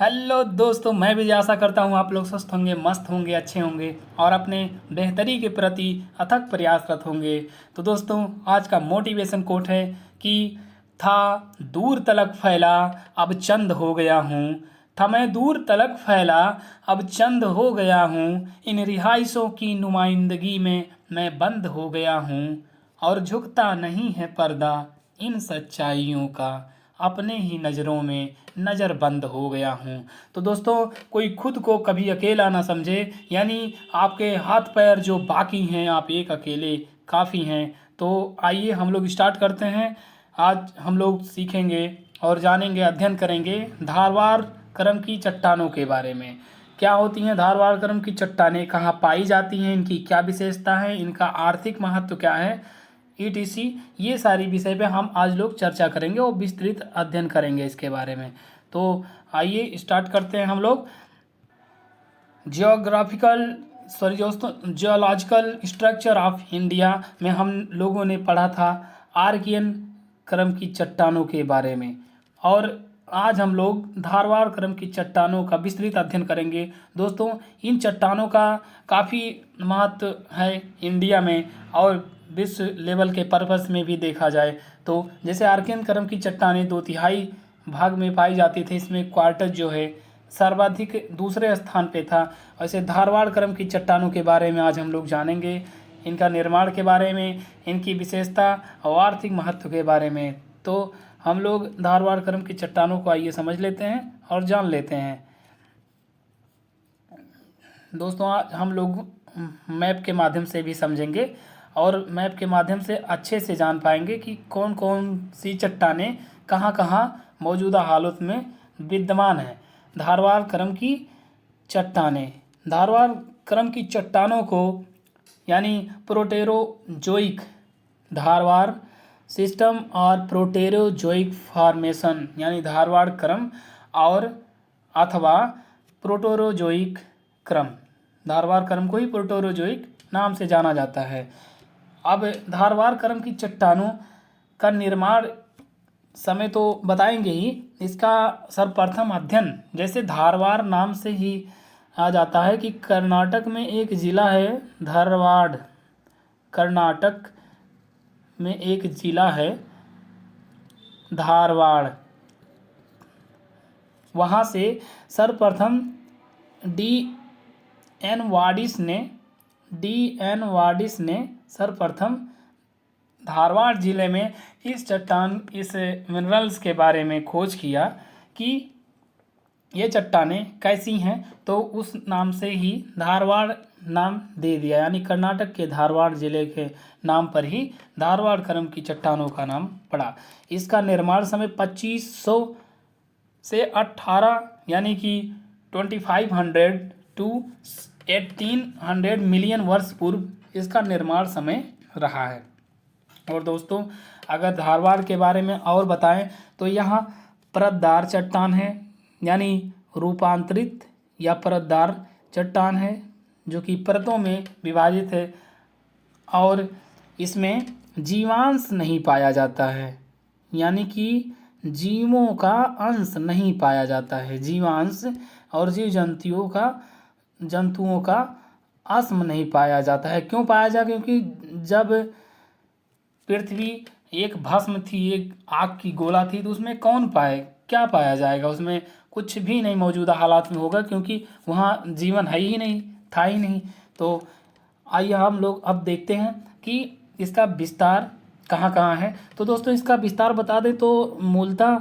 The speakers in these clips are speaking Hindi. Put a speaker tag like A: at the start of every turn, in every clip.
A: हेलो दोस्तों, मैं भी आशा करता हूँ आप लोग स्वस्थ होंगे, मस्त होंगे, अच्छे होंगे और अपने बेहतरी के प्रति अथक प्रयासरत होंगे। तो दोस्तों, आज का मोटिवेशन कोट है कि था दूर तलक फैला, अब चंद हो गया हूँ। था मैं दूर तलक फैला, अब चंद हो गया हूँ। इन रिहाइशों की नुमाइंदगी में मैं बंद हो गया हूँ और झुकता नहीं है पर्दा इन सच्चाइयों का। अपने ही नज़रों में नज़रबंद हो गया हूँ। तो दोस्तों, कोई खुद को कभी अकेला ना समझे, यानी आपके हाथ पैर जो बाकी हैं, आप एक अकेले काफ़ी हैं। तो आइए हम लोग स्टार्ट करते हैं। आज हम लोग सीखेंगे और जानेंगे, अध्ययन करेंगे धारवाड़ करम की चट्टानों के बारे में। क्या होती हैं धारवाड़ करम की चट्टानें, कहाँ पाई जाती हैं, इनकी क्या विशेषता है, इनका आर्थिक महत्व क्या है, ईटीसी। ये सारी विषय पे हम आज लोग चर्चा करेंगे और विस्तृत अध्ययन करेंगे इसके बारे में। तो आइए स्टार्ट करते हैं हम लोग। दोस्तों, जियोलॉजिकल स्ट्रक्चर ऑफ इंडिया में हम लोगों ने पढ़ा था आर्कियन क्रम की चट्टानों के बारे में, और आज हम लोग धारवाड़ क्रम की चट्टानों का विस्तृत अध्ययन करेंगे। दोस्तों, इन चट्टानों का काफ़ी महत्व है इंडिया में, और विश्व लेवल के पर्पस में भी देखा जाए तो जैसे आर्कियन क्रम की चट्टानें 2/3 भाग में पाई जाती थी, इसमें क्वार्टज जो है सर्वाधिक दूसरे स्थान पे था। वैसे धारवाड़ क्रम की चट्टानों के बारे में आज हम लोग जानेंगे, इनका निर्माण के बारे में, इनकी विशेषता और आर्थिक महत्व के बारे में। तो हम लोग धारवाड़ क्रम की चट्टानों को आइए समझ लेते हैं और जान लेते हैं। दोस्तों, आज हम लोग मैप के माध्यम से भी समझेंगे और मैप के माध्यम से अच्छे से जान पाएंगे कि कौन कौन सी चट्टानें कहाँ कहाँ मौजूदा हालत में विद्यमान हैं। धारवाड़ क्रम की चट्टानें, धारवाड़ क्रम की चट्टानों को यानी प्रोटेरोजोइक धारवाड़ सिस्टम और प्रोटेरोजोइक फॉर्मेशन यानी धारवाड़ क्रम और अथवा प्रोटेरोजोइक क्रम, धारवाड़ क्रम को ही प्रोटेरोजोइक नाम से जाना जाता है। अब धारवाड़ क्रम की चट्टानों का निर्माण समय तो बताएंगे ही, इसका सर्वप्रथम अध्ययन जैसे धारवाड़ नाम से ही आ जाता है कि कर्नाटक में एक ज़िला है धारवाड़। कर्नाटक में एक ज़िला है धारवाड़, वहाँ से सर्वप्रथम डी.एन. वाडिस ने सर्वप्रथम धारवाड़ ज़िले में इस मिनरल्स के बारे में खोज किया कि ये चट्टानें कैसी हैं, तो उस नाम से ही धारवाड़ नाम दे दिया, यानी कर्नाटक के धारवाड़ ज़िले के नाम पर ही धारवाड़ क्रम की चट्टानों का नाम पड़ा। इसका निर्माण समय 2500 से 18 यानी कि 2500 टू 1800 मिलियन वर्ष पूर्व इसका निर्माण समय रहा है। और दोस्तों, अगर धारवाड़ के बारे में और बताएं तो यहाँ परतदार चट्टान है, यानी रूपांतरित या परतदार चट्टान है जो कि परतों में विभाजित है, और इसमें जीवांश नहीं पाया जाता है, यानी कि जीवों का अंश नहीं पाया जाता है। जीवांश और जीव जंतुओं का अस्म नहीं पाया जाता है। क्यों पाया जाए? क्योंकि जब पृथ्वी एक भस्म थी, एक आग की गोला थी, तो उसमें क्या पाया जाएगा? उसमें कुछ भी नहीं मौजूदा हालात में होगा, क्योंकि वहाँ जीवन है ही नहीं, था ही नहीं। तो आइए हम लोग अब देखते हैं कि इसका विस्तार कहाँ कहाँ है। तो दोस्तों, इसका विस्तार बता दें तो मूलतः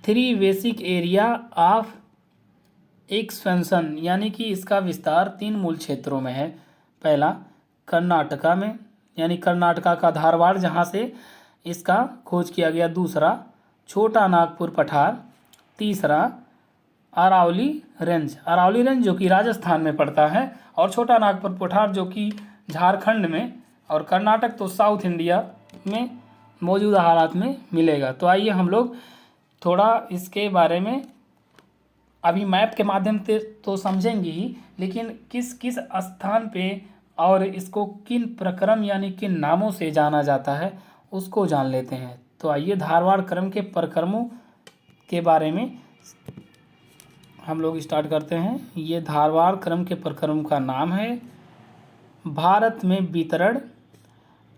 A: 3 बेसिक एरिया ऑफ एक्सपेंशन, यानी कि इसका विस्तार 3 मूल क्षेत्रों में है। पहला कर्नाटका में, यानी कर्नाटका का धारवाड़ जहाँ से इसका खोज किया गया। दूसरा छोटा नागपुर पठार। तीसरा अरावली रेंज जो कि राजस्थान में पड़ता है, और छोटा नागपुर पठार जो कि झारखंड में, और कर्नाटक तो साउथ इंडिया में मौजूदा हालात में मिलेगा। तो आइए हम लोग थोड़ा इसके बारे में अभी मैप के माध्यम से तो समझेंगे ही, लेकिन किस किस स्थान पे और इसको किन प्रक्रम यानी किन नामों से जाना जाता है उसको जान लेते हैं। तो आइए धारवाड़ क्रम के प्रक्रमों के बारे में हम लोग स्टार्ट करते हैं। ये धारवाड़ क्रम के प्रक्रम का नाम है। भारत में वितरण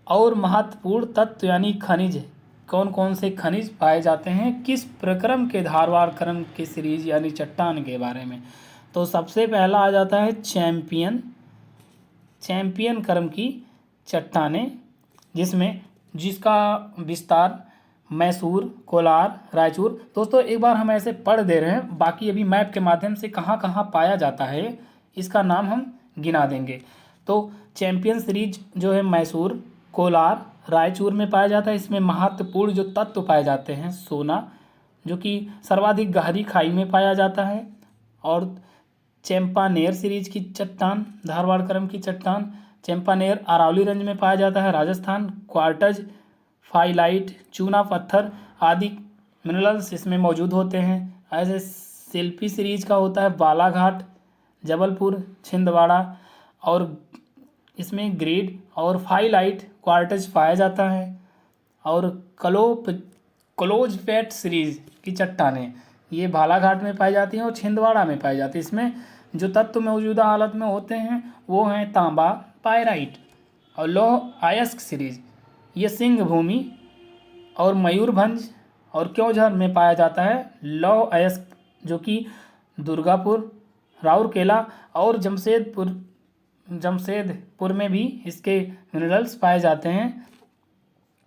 A: और महत्वपूर्ण तत्व यानी खनिज, कौन कौन से खनिज पाए जाते हैं किस प्रक्रम के धारवाड़ क्रम के सीरीज यानी चट्टान के बारे में। तो सबसे पहला आ जाता है चैंपियन क्रम की चट्टानें, जिसका विस्तार मैसूर, कोलार, रायचूर। दोस्तों एक बार हम ऐसे पढ़ दे रहे हैं, बाकी अभी मैप के माध्यम से कहाँ कहाँ पाया जाता है इसका नाम हम गिना देंगे। तो चैंपियन सीरीज जो है मैसूर, कोलार, रायचूर में पाया जाता है। इसमें महत्वपूर्ण जो तत्व पाए जाते हैं सोना, जो कि सर्वाधिक गहरी खाई में पाया जाता है। और चंपानेर सीरीज की चट्टान, धारवाड़ क्रम की चट्टान, चंपानेर अरावली रेंज में पाया जाता है राजस्थान। क्वार्टज, फाइलाइट, चूना पत्थर आदि मिनरल्स इसमें मौजूद होते हैं। ऐसे शिल्पी सीरीज का होता है बालाघाट, जबलपुर, छिंदवाड़ा, और इसमें ग्रेड और फाइलाइट क्वार्टज पाया जाता है। और क्लोजफेट सीरीज की चट्टानें ये बालाघाट में पाई जाती हैं और छिंदवाड़ा में पाई जाती है। इसमें जो तत्व मौजूदा हालत में होते हैं वो हैं तांबा, पायराइट और लौह अयस्क सीरीज। ये सिंह भूमि और मयूरभंज और क्योंझर में पाया जाता है लौह अयस्क, जो कि दुर्गापुर, राउरकेला और जमशेदपुर में भी इसके मिनरल्स पाए जाते हैं।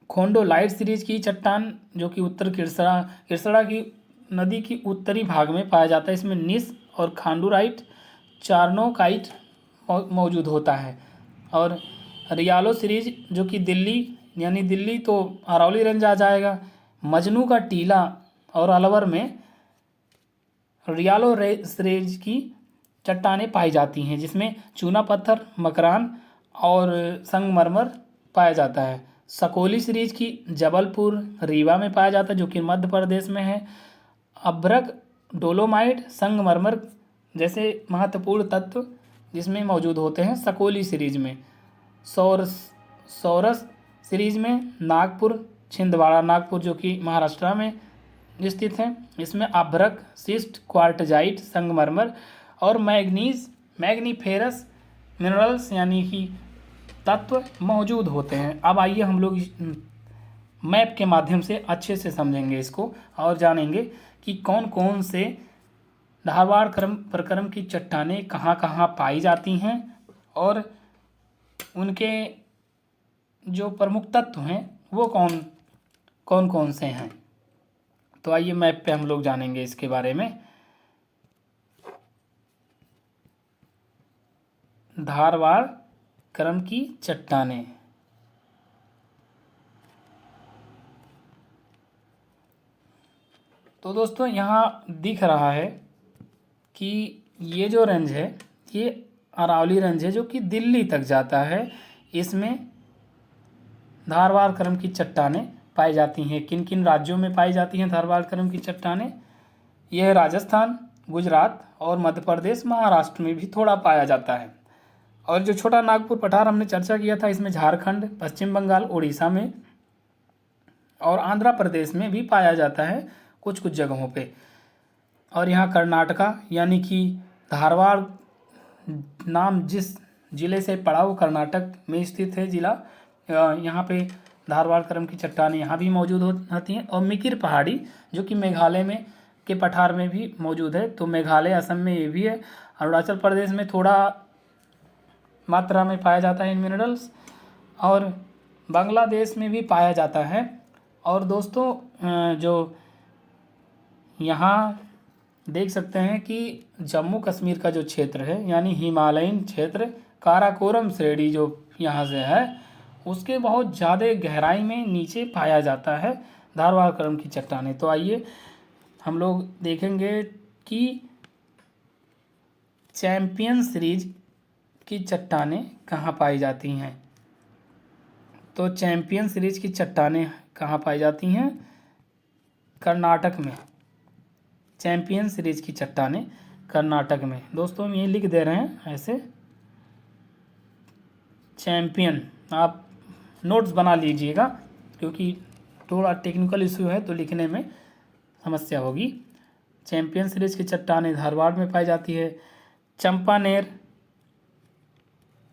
A: खोंडोलाइट सीरीज की चट्टान, जो कि उत्तर किरसड़ा की नदी की उत्तरी भाग में पाया जाता है। इसमें निस और खांडूराइट, चार्नोकाइट मौजूद होता है। और रियालो सीरीज, जो कि दिल्ली तो अरावली रेंज आ जाएगा। मजनू का टीला और अलवर में रियालो सीरीज की चट्टानें पाई जाती हैं, जिसमें चूना पत्थर, मकरान और संगमरमर पाया जाता है। सकोली सीरीज की जबलपुर, रीवा में पाया जाता है, जो कि मध्य प्रदेश में है। अभ्रक, डोलोमाइट, संगमरमर जैसे महत्वपूर्ण तत्व जिसमें मौजूद होते हैं सकोली सीरीज में। सौरस सीरीज में नागपुर, छिंदवाड़ा, नागपुर जो कि महाराष्ट्र में स्थित है। इसमें अभ्रक, शिस्ट, क्वार्टजाइट, संगमरमर और मैग्नीफेरस मिनरल्स यानी कि तत्व मौजूद होते हैं। अब आइए हम लोग मैप के माध्यम से अच्छे से समझेंगे इसको और जानेंगे कि कौन कौन से धारवाड़ प्रक्रम की चट्टानें कहाँ कहाँ पाई जाती हैं और उनके जो प्रमुख तत्व हैं वो कौन कौन से हैं। तो आइए मैप पे हम लोग जानेंगे इसके बारे में। धारवाड़ क्रम की चट्टानें, तो दोस्तों यहाँ दिख रहा है कि ये जो रेंज है ये अरावली रेंज है, जो कि दिल्ली तक जाता है। इसमें धारवाड़ क्रम की चट्टानें पाई जाती हैं। किन किन राज्यों में पाई जाती हैं धारवाड़ क्रम की चट्टानें? यह है राजस्थान, गुजरात और मध्य प्रदेश, महाराष्ट्र में भी थोड़ा पाया जाता है। और जो छोटा नागपुर पठार हमने चर्चा किया था, इसमें झारखंड, पश्चिम बंगाल, उड़ीसा में और आंध्र प्रदेश में भी पाया जाता है कुछ कुछ जगहों पे। और यहाँ कर्नाटका यानी कि धारवाड़ नाम जिस ज़िले से पड़ा वो कर्नाटक में स्थित है ज़िला, यहाँ पे धारवाड़ क्रम की चट्टानें यहाँ भी मौजूद होती हैं। और मिकिर पहाड़ी जो कि मेघालय में के पठार में भी मौजूद है। तो मेघालय, असम में ये भी है। अरुणाचल प्रदेश में थोड़ा मात्रा में पाया जाता है इन मिनरल्स, और बांग्लादेश में भी पाया जाता है। और दोस्तों जो यहाँ देख सकते हैं कि जम्मू कश्मीर का जो क्षेत्र है यानी हिमालयन क्षेत्र, काराकोरम श्रेणी जो यहाँ से है, उसके बहुत ज़्यादा गहराई में नीचे पाया जाता है धारवाड़ क्रम की चट्टानें। तो आइए हम लोग देखेंगे कि चैंपियन सीरीज की चट्टानें कहाँ पाई जाती हैं। तो चैंपियन सीरीज की चट्टानें कहाँ पाई जाती हैं? कर्नाटक में। चैंपियन सीरीज की चट्टानें कर्नाटक में। दोस्तों हम ये लिख दे रहे हैं ऐसे, चैंपियन, आप नोट्स बना लीजिएगा क्योंकि थोड़ा टेक्निकल इशू है तो लिखने में समस्या होगी। चैंपियन सीरीज की चट्टानें धारवाड़ में पाई जाती है।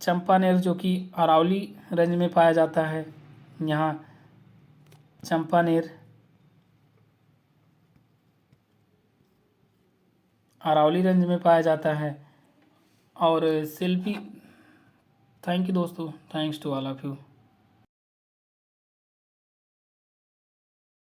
A: चंपानेर जो कि अरावली रेंज में पाया जाता है। यहाँ चंपानेर अरावली रेंज में पाया जाता है। और शिल्पी, थैंक यू दोस्तों, thanks to all of you.